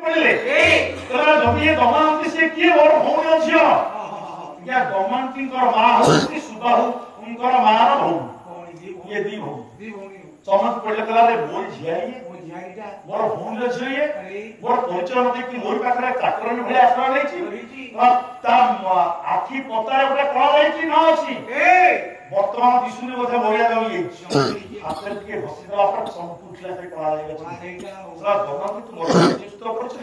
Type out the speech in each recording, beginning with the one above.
जदि ये दमयंती से किए और भौणी झियो या दमयंती मां होती सुबाहुंकर मां भौणी ये दी भौणी समझ पड़े कला रे मोर झियाई मोर भौणी झियो ये मोर परिचय नदी कि मोर पाखरे चाकरनी भले आसरा नै छी ता आखी पतारे गोटे कला नै छी न अछि वर्तमान दिसुनी बोधे मोरिया गई हाथ के हसी दला पर संपूटला से कला जाय पूरा दमयंती तू मोर जिस्त करछ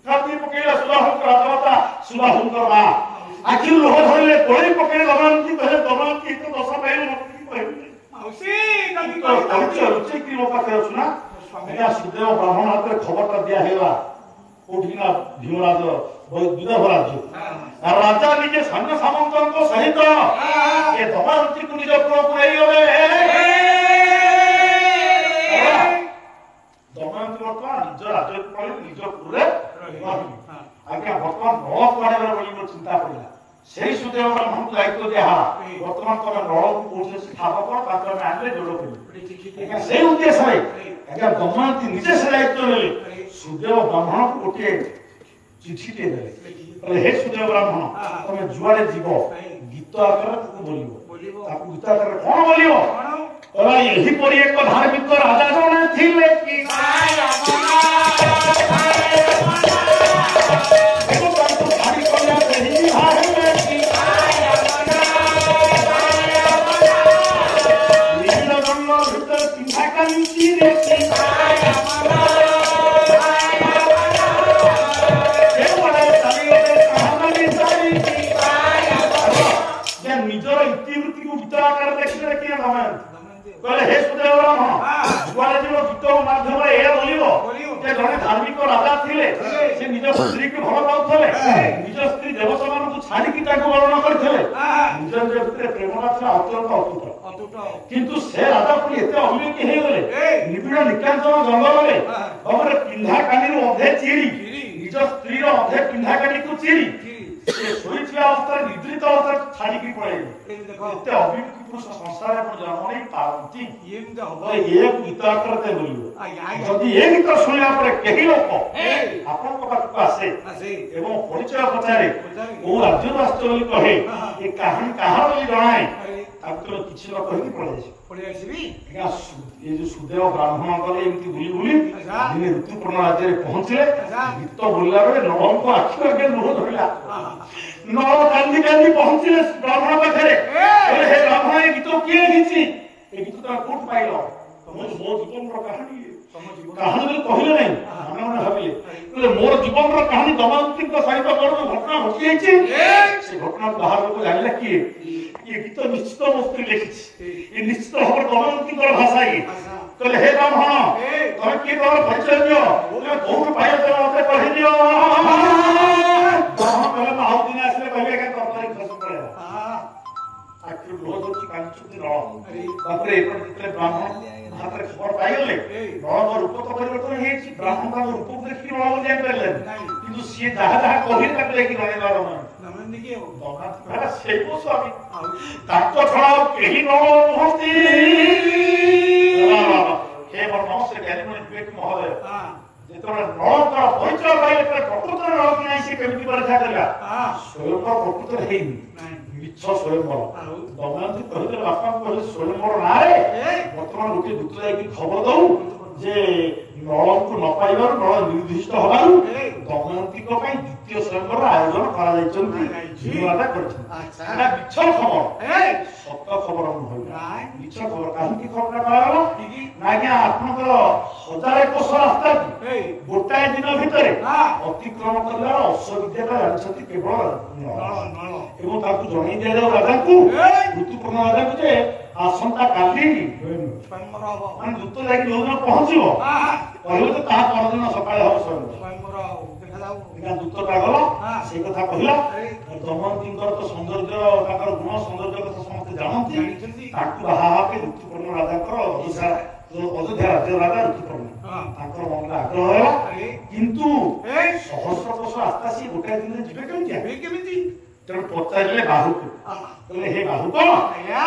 काती पकेला सुबाहुंकर राजमाता सुबाहुंकर मां आखिर लोह धरले कोळी पकेले दमयंती कहले दमयंती तो दशा पाइल मत कहले माउसी कभी परिचय कि मो पाखे सुना एका सुदेव ब्राह्मण हाथ खबरटा दिया हेला कोठिना भीमराज विदर्भ राज्य राजा निजे सैन्य सामंतों सहित ये दमयंती को निज पुरକୁ ନେଇଗଲେ दमयंती वर्तमान निज राज्य पळी निज पुरे आज्ञा वर्तमान नळ कुआडे बोली मो चिंता पड़िला सेही सुदेव ब्राह्मण को दायित्व दिया वर्तमान तमे नळ को कोठे स्थापक ताकर में आनले जोड़ करी आज्ञा सेही उद्देश्य है आज्ञा दमयंती निजे से दायित्व लेले सुदेव ब्राह्मण को गोटे चिठी दे देले हे सुदेव ब्राह्मण तमे जुआडे जीवो गीत आकर ताको बोलिबो ताको गीत आकर कोन बोलिबो कहला एही परि एक धार्मिक राजा जने थिले कि धार्मिक राजा थिले से निज स्त्री को भल पाउथले निज स्त्री देवता मान को छाड़ी की ताको वर्णन करथले निज निज भितर प्रेमना था अत्यंत अटूट किंतु से राजा पुनी एते अविवेकी हे गले निबिड़ निकांचन जंगल रे हमरे पिंधा कानी रो अधे चीरी निज स्त्री रो अधे पिंधा कानी को चीरी से सोईछि अवस्था निद्रित अवस्था छाड़ी की पड़े देखो एते अविवेकी पुरुष संसार पर जन्म नहीं पावती ये तो हो ये गीता करते बोलियो यदि ये गीत सुनिया पर केही लोक आपन को पास आसे एवं परिचय पचारे ओ राज्य राष्ट्र बोली कहे ये कहानी कहां बोली जणाए ताको किछि न कहि पड़े आसीबी ये जो सुदेव ब्राह्मण गले एमती बुली बुली दिने ऋतुपर्ण राज्य रे पहुंचले गीत बोलला बेले नळ को आखि आगे लुह धरला नळ कांदी कांदी पहुंचले ब्राह्मण पाखरे हे ब्राह्मण ये गीत किए लिछि ए गीत तो कोट पाइलो मो जीवन रो कहानी कहानी कहले नहीं मन मन भाबिले मोर जीवन रो कहानी दमयंती को सहित कोन घटना घटी छै से घटना बाहर लोग जानले कि ये गीत निश्चित मुक्ति लिखिछि ये निश्चित होकर दमयंती को भाषा ये कहले हे ब्राह्मण तमे की तोर परिचय दियो बोले बहुत पाए तो मते कहि दियो ब्राह्मण कहले माउ दिन आसले कहले के तरकारी खस पड़ेला आखिर लोग की कांचुती न बाप रे एपट जितले ब्राह्मण हाथ रे खबर पाई गले नळ रूप तो परिवर्तन हेछि ब्राह्मण का रूप देखि नळ जाय परले किंतु से जहा जहा कहि तकले कि नळे नळ नमन के दमयंती कहला से को स्वामी ताको छड़ा केही न होती हे वर्णन से ज्ञानी मन विवेक महोदय जेतोले नळ का परिचय पाइले पर प्रकृत नळ कि नाही से केमिति परीक्षा करला स्वयं प्रकृत हेइनी मिछ स्वयं दमयंती कहले बापा कहले स्वयं नारे वर्तमान लोके दूत जाय कि खबर दउ जे नळ को न पाइबार नळ निर्दिष्ट होबारु दमयंती को पई द्वितीय स्वयंवर आयोजन करा जायचंती जीवाटा करछन अच्छा ना मिछ खबर सत्य खबर होय मिछ खबर काहे की खबर करालो ना कि आपनकर हजार कोस रास्ता गोटाए दिन भितरे अतिक्रमण करला असुविधाटा जानछंती केवल नळ एवं ताकू जणाई दिया जाऊ राजा को ऋतुपर्ण राजा को जे आसंता काली स्वयंवर माने दूत जाई लोग पहुंचिबो कहले तो ता परदिन सकाळे हो स्वयंवर देखा जाऊ निका दूत का गलो से कथा कहिला दमयंतीकर तो सौंदर्य ताकर गुण सौंदर्य कथा समस्त जानती ताकू बाहा के ऋतुपर्ण राजा कर ओडिसा अयोध्या राज्य राजा ऋतुपर्ण ताकर मन आग्रह होला किंतु सहस्र वर्ष आस्तासी गोटे दिन जिबे केमिति तेरे पचारे बाहु कहले हे बाहु को आया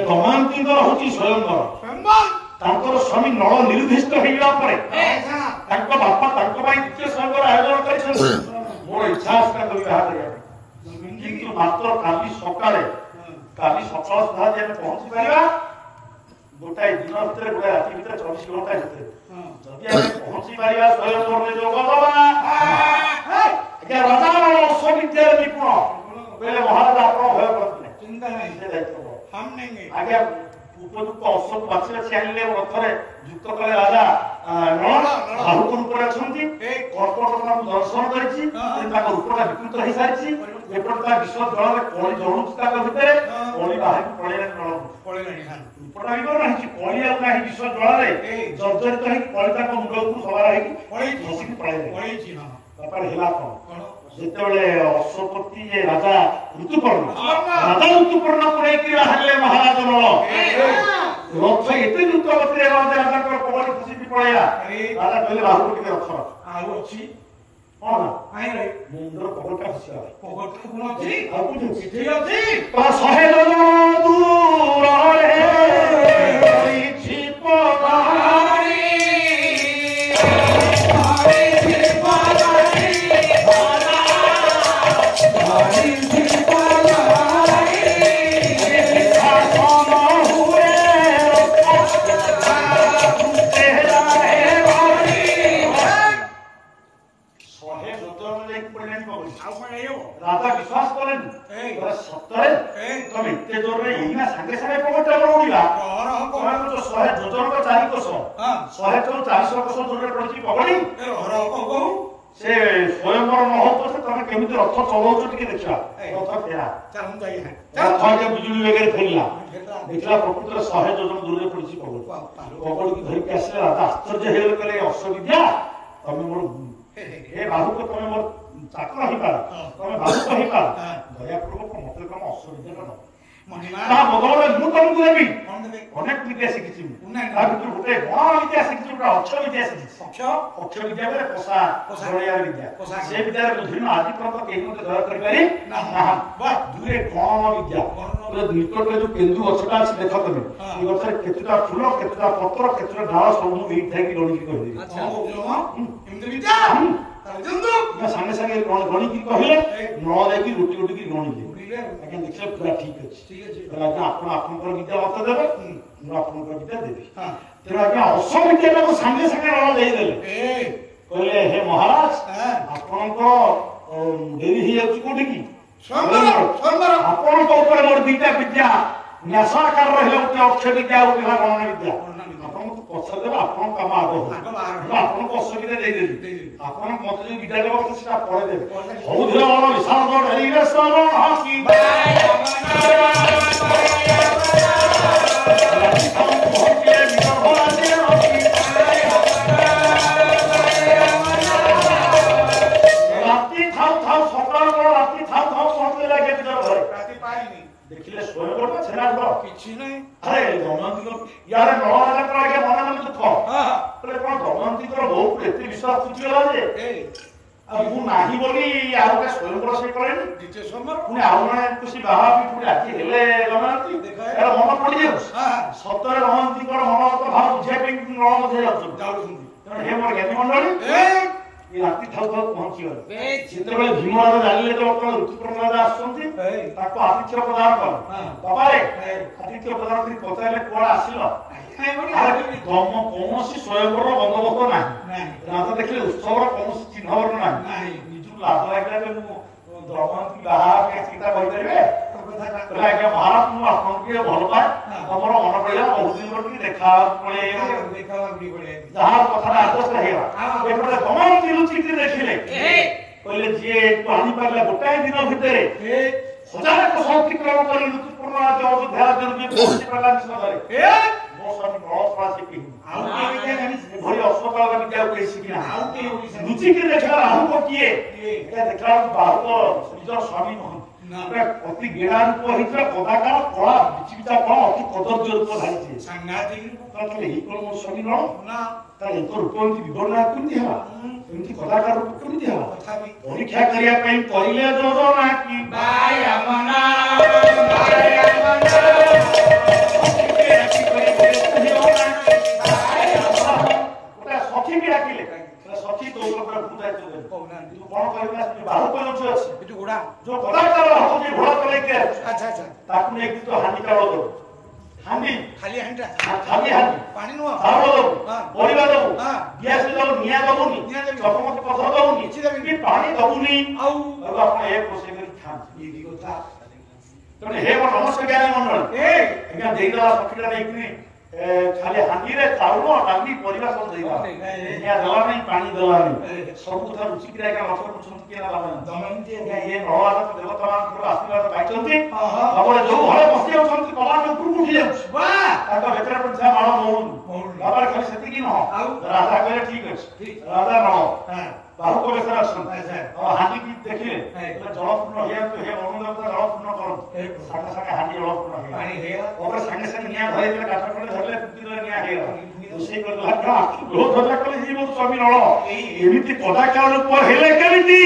दमयंती होची स्वयंवर तांकर स्वामी नळ निर्दिष्ट हेला परे तांको बापा ସକାଳେ କାଲି ସକାଳ ସୁଦ୍ଧା ଯେ ଆମେ ପହଞ୍ଚି ପାରିବା ଗୋଟାଏ ଦିନ ଭିତରେ ଗୋଟାଏ ରାତି ଭିତରେ 24 ଘଣ୍ଟା ଭିତରେ ଯଦି ଆମେ ପହଞ୍ଚି ପାରିବା ସ୍ୱୟଂବରରେ ଯୋଗ ଦବା ଆଜ୍ଞା ରାଜା ଅଶ୍ୱବିଦ୍ୟାରେ ନିପୁଣ କହିଲେ ମହାରାଜ ଆପଣ ଭୟ କରନ୍ତୁ ନାହିଁ ଚିନ୍ତା ନାହିଁ ସେ ଦାୟିତ୍ୱ ଆଜ୍ଞା ଉପଯୁକ୍ତ ଅଶ୍ୱକୁ ବାଛି ବାଛି ଆଣିଲେ ରଥରେ ଯୁକ୍ତ କଲେ ରାଜା ବାହୁକ ରୂପରେ ଅଛନ୍ତି କର୍କଟ ତାଙ୍କୁ ଦର୍ଶନ କରିଛି ତାଙ୍କ ରୂପଟା ବିକୃତ ହେଇସାରିଛି ଏପଟେ ତା ବିଷ ଜଳରେ କଳି ଜଳୁଛି ତାଙ୍କ ଭିତରେ କଳି ବାହାରକୁ ପଳେଇଲାଣି ରୂପଟା ବିକଳ ନାହିଁ କଳି ଆଉ ନାହିଁ ବିଷ ଜଳରେ ଜର୍ଜରିତ ହେଇକି କଳି ତାଙ୍କ ମୁଣ୍ଡ ଉପରୁ ସବାର ହେଇକି ଖସିକି ପଳେଇଲାଣି ତାପରେ ହେଲା କଣ ଯେତେବେଳେ ଅଶ୍ୱପତି ରାଜା ଋତୁପର୍ଣ୍ଣ ନେଇକି ବାହାରିଲେ ମହାରାଜ ନଳ ରଥ ଏତେ ଦ୍ରୁତ ଗତିରେ ରାଜାଙ୍କର କବଳ ଖସିକି ପଳେଇଲା ରାଜା କହିଲେ ବାହୁକୁ ଟିକେ ରଥ ଆଉ ଅଛି କଣ ମୁଣ୍ଡର କବଳଟା ଖସିଗଲା ଆଉ କୋଉଠି ଅଛି 100 ଯୋଜନ ଦୂରରେ ରହିଛି ପଦାରି राजा विश्वास करें सतरे तुम इतने जोर रे एना संगे संगे पकड़टा पड़ुला तोरा जो 100 जोजन को 4 कोस 100 तो 400 कोस जोर रे पड़छि पकड़ी से स्वयंवर न हो तो तमे केमिति रथ चलाउछ टिके देखिया रथ फेरा चल हम जाई है रथ के बिजुली वगैरह फेरला देखला प्रकृति 100 जोजन दूर रे पड़छि पकड़ की धरि के आसे राजा आश्चर्य हेल कले अश्वविद्या तमे मोर हे बाहु को तमे मोर चाकर ही पार तमे बाहु ही पार दया पूर्वक मते कम अश्वविद्या न महिमा ता बदले मु तुमको देबी अनेक विद्या शिखिछि ता भितर गोटे बड़ विद्या शिखिछि गोटे अक्षर विद्या शिखिछि अक्षर विद्या रे कोसा जोड़िया विद्या से विद्या रे बुझिनो आदि पर्यंत केहि मते दया करि पारि ना बस दुरे गण विद्या पूरा निकट जो केंदु गछटा अछि देख तमे ई गछरे केतुटा फूल केतुटा पत्र केतुटा डाल सब मु एई थाकी गणी की कहि देबी अच्छा एमते विद्या मैं संगे संगे गणी की कहले न देखि रोटी रोटी की गणी ले आज्ञा देखले पूरा ठीक अछि आज्ञा आपण आपनकर विद्या मत देबे न आपनकर विद्या देबी तेरा आज्ञा अश्वविद्या को संगे संगे न देई देले कहले हे महाराज आपनको देरी ही अछि कोठी की स्वयंवर आपनको ऊपर मोर विद्या विद्या न्यासाकार रहले उते अक्षर विद्या उते गणन विद्या आपनको पछर देबा आपन काम आगो आपनको अश्वविद्या देई देली आपन मत जो विद्या देबा तो सेटा पढे देबे हौधर वाला विशाल गण हरिरे सर हाकी देखिले स्वयंवर का छेना दो किछि नै अरे दमयंती को यार नवाला कर आगे मने मने दुख बोले कोन दमयंती को बहुत एते विश्वास तुझला जे अब मु नाही बोली आउ का स्वयंवर से करेन दिते स्वयंवर पुने आउ माने खुशी बाहा भी पुने आकी हेले दमयंती एरा मन पड़ी जे सतरे दमयंती को मन तो भाव बुझे पे न मधे जाउछंती हे मोर ज्ञानी मंडली ये राती थाउ थाउ पहुंची गले चित्रबेले भीमराज जानिले तो अपन ऋतुपर्णराज आछंती ताको आतिथ्य प्रदान कर बाबा रे आतिथ्य प्रदान करी पचाइले कोन आसिलो गम कोनोसी स्वयंवर बंदोबस्त नाही राजा देखले उत्सवर कोनोसी चिन्हवर नाही निजु लाभ लागला के द्रवंती बाहा के चिंता करि परिबे कहला के महाराज मु आपन के भल पाए हमर मन पइला बहुत दिन पर देखा पळे जहां कथा आदर्श हेबा एपटे दमयंती रुचि के देखिले कहले जे पानी पारला गोटाए दिन भितरे हजार को संतिक्रम करी ऋतुपूर्ण आज अयोध्या जन जे पहुंची पारला सदरे मो स्वामी बहुत पास की आउ के विद्या जानि भरी अस्पताल का विद्या के सिकिना आउ के रुचि के देखला आउ को किए ए देखला बाहु निजर स्वामी मोहन अति गेड़ान को हितरा कदाकार कला बिचिबिचा कला अति कदर्य रूप धारिছে सांगातिक ताले ही कोन स्वामी न ना ता एकर रूपंती विवरण कुंती हला एमती कदाकार रूप कुंती हला तथापि परीक्षा करिया पई करिले जोजना की बाय अमना सखी के डाकिले सखी तो ଲୋକର ବୁଝାଇଛୁ ଦେ କହୁନାହାନ୍ତି ତୁ କଣ କହିବୁ ନା ବାହୁ କହିଛୁ ଅଛି ଏଠୁ ଘୋଡ଼ା ଯୋଉ କଦାକାର ହଉଛି ଘୋଡ଼ା ଚଲେଇକି ଆଚ୍ଛା ଆଚ୍ଛା ତାକୁ ନେଇକି ତ ହାଣ୍ଡି ଚାଉଳ ଦବୁ ହାଣ୍ଡି ଖାଲି ହାଣ୍ଡିଟା ଖାଲି ହାଣ୍ଡି ପାଣି ନୁହଁ ଚାଉଳ ଦବୁ ହଁ ପରିବା ଦବୁ ହଁ ଗ୍ୟାସ ଦବୁ ନିଆଁ ଦବୁନି ନିଆଁ ଦେବି। ଚକମକ ପଥର ଦବୁନି କିଛି ଦେବିନି। କି ପାଣି ଦବୁନି ଆଉ ଆଉ ଆପଣ ଏ ରୋଷେଇ କରି ଖାଆନ୍ତୁ ଇଏ କି କଥା ତେଣୁ ହେ ମୋ ନମସ୍କାର ଜ୍ଞାନୀ ମଣ୍ଡଳ ଏ ଆଜ୍ଞା ଦେଇଦେଲା ସଠିକଟା ନେଇକିନି ଖାଲି ହାଣ୍ଡିରେ ଚାଉଳ ଡାଲି ପରିବା ସବୁ ଦେଇଦେଲା ନିଆଁ ଦେଲା ନାହିଁ ପାଣି ଦେଲା ନାହିଁ ସବୁ କଥା ରୁଚିକିରି ଆଜ୍ଞା ଲକ୍ଷ୍ୟ କରୁଛନ୍ତି କିଏ ନା ଦମୟନ୍ତୀ ଆଜ୍ଞା ଇଏ ନଳଆଗତ ଦେବତାମାନଙ୍କର ଆଶୀର୍ବାଦ ପାଇଛନ୍ତି ତାପରେ ଯୋଉ ଘରେ ବସି ଯାଉଛନ୍ତି କବାଟ ଉପରକୁ ଉଠି ଯାଉଛି ତାଙ୍କ ଭିତରେ ପଡ଼ିଥିବା ମାଳ ମଉଳୁନି ତାପରେ ଖାଲି ସେତିକି ନୁହଁ ଆଉ ରାଜା କହିଲେ ଠିକ ଅଛି ରାଜା ନହ ବାହୁକ ବେଶରେ ଅଛନ୍ତି ହାଣ୍ଡିକି ଦେଖିଲେ ଜଳପୂର୍ଣ୍ଣ ହେଇଯାନ୍ତୁ ହେ ବରୁଣ ଦେବତା ଜଳପୂର୍ଣ୍ଣ କରନ୍ତୁ ସାଙ୍ଗେ ସାଙ୍ଗେ ହାଣ୍ଡି ଜଳପୂର୍ଣ୍ଣ ହେଇଗଲା ତାପରେ ସାଙ୍ଗେ ସାଙ୍ଗେ ନିଆଁ ଧରିଦେଲେ କାଠ ଖଣ୍ଡେ ଧରିଲେ କୁଟିରେ ନିଆଁ ହେଇଗଲା ରୋଷେଇ କରିଦେଲା ଗ୍ରହ ଧଜା କଲେ ହେଇ ମୋ ସ୍ୱାମୀ ନଳ ଏମିତି କଦାକାର ରୂପ ହେଲେ କେମିତି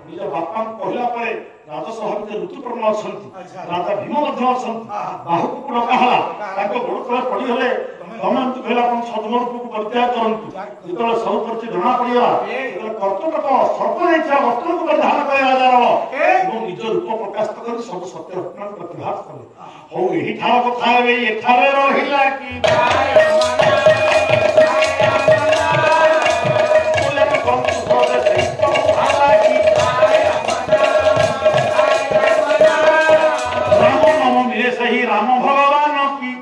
ନିଜ ବାପାଙ୍କୁ କହିଲା ପରେ ରାଜସଭା ଭିତରେ ଋତୁପର୍ଣ୍ଣ ଅଛନ୍ତି ରାଜା ଭୀମ ମଧ୍ୟ ଅଛନ୍ତି ବାହୁକୁ ଡକା ହେଲା ତାଙ୍କ ଗୋଡ଼ ତଳେ ପଡ଼ିଗଲେ ଦମୟନ୍ତୀ କହିଲା ଆପଣ ଛଦ୍ମରୂପକୁ ପରିତ୍ୟାଗ କରନ୍ତୁ ଯେତେବେଳେ ସବୁ ପରିଚୟ ଜଣା ପଡ଼ିଗଲା ଯେତେବେଳେ କର୍ତ୍ତବ୍ୟ ସର୍ପ ଯାଇଥିବା ବସ୍ତ୍ରକୁ ପରିଧାନ କଲେ ରାଜାର ଏବଂ ନିଜ ରୂପ ପ୍ରକାଶ କରି ସବୁ ସତ୍ୟ ଘଟଣାକୁ ପ୍ରତିଭାତ କଲେ ହଉ ଏହିଠାର କଥା ଏବେ ଏଠାରେ ରହିଲା କି सही राम भगवान की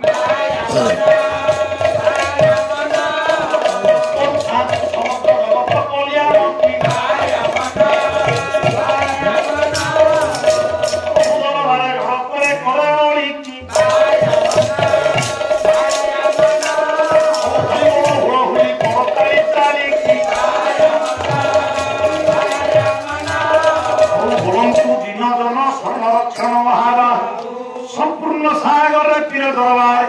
संपूर्ण सागर तीर दरबार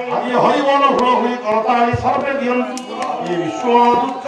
हरि बोल हुड़ हुई करताली सर्वे दियंतु ये विश्व दुख